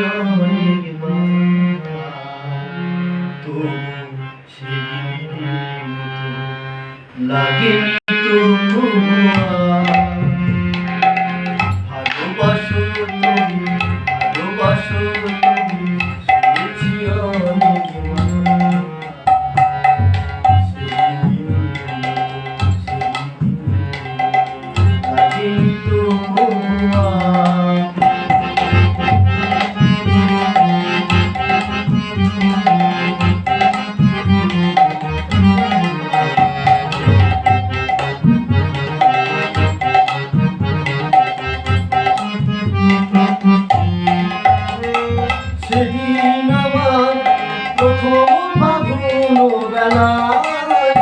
অনেক মায়া, তবু সেদিনের মতো লাগেনি তবু ভালোবাসো তুমি, ভালোবাসো তুমি, শুনেছি অনেক মায়া, লাগেনি তবু সেদিন আমার প্রথম ফাগুন বেলায়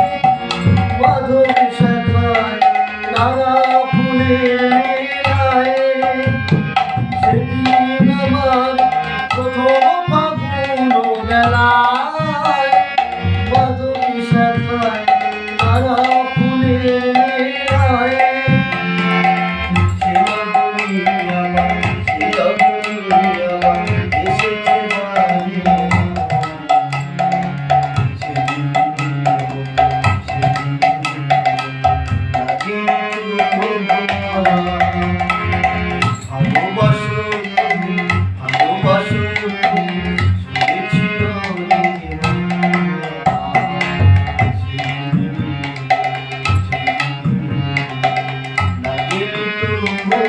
মাধব শাখায় নানা ফুলের মেলায়, সেদিন আমার প্রথম ফাগুন বেলায় মাধব শাখায় নানা ফুলের মেলায়, ভালোবাসো তুমি, ভালোবাসো তুমি, শুনেছি অনেক লাগেনি তবু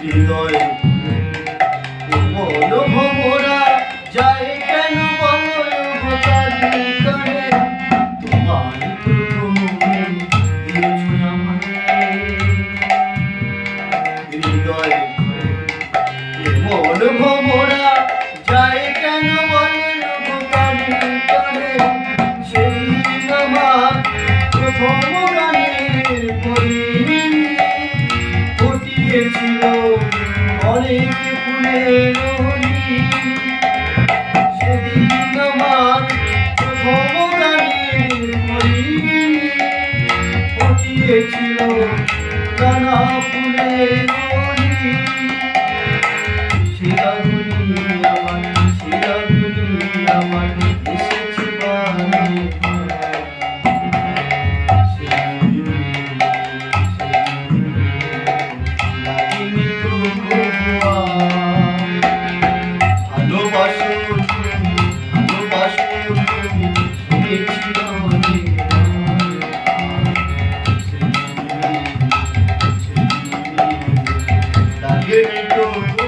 হৃদয় কোমল ভোমরা যায় কেন বলো হতারি করে, তোমার প্রথম দিয়েছো আমায় হৃদয় কোমল ভোমরা যায় কেন বলো হতারি করে, সেই আমার প্রথম গানের পরিণী ফুটিয়েছিল অনেক ফুলের অলি, সেদিন আমার প্রথম গানের পরিণী ফুটিয়েছিল নানা ফুলের অলি, সেরাগুলি আমার, সেরাগুলি আমার এসেছে বানে ভালোবাসো তুমি, ভালোবাসো তুমি, শুনেছি অনেক লাগেনি তবু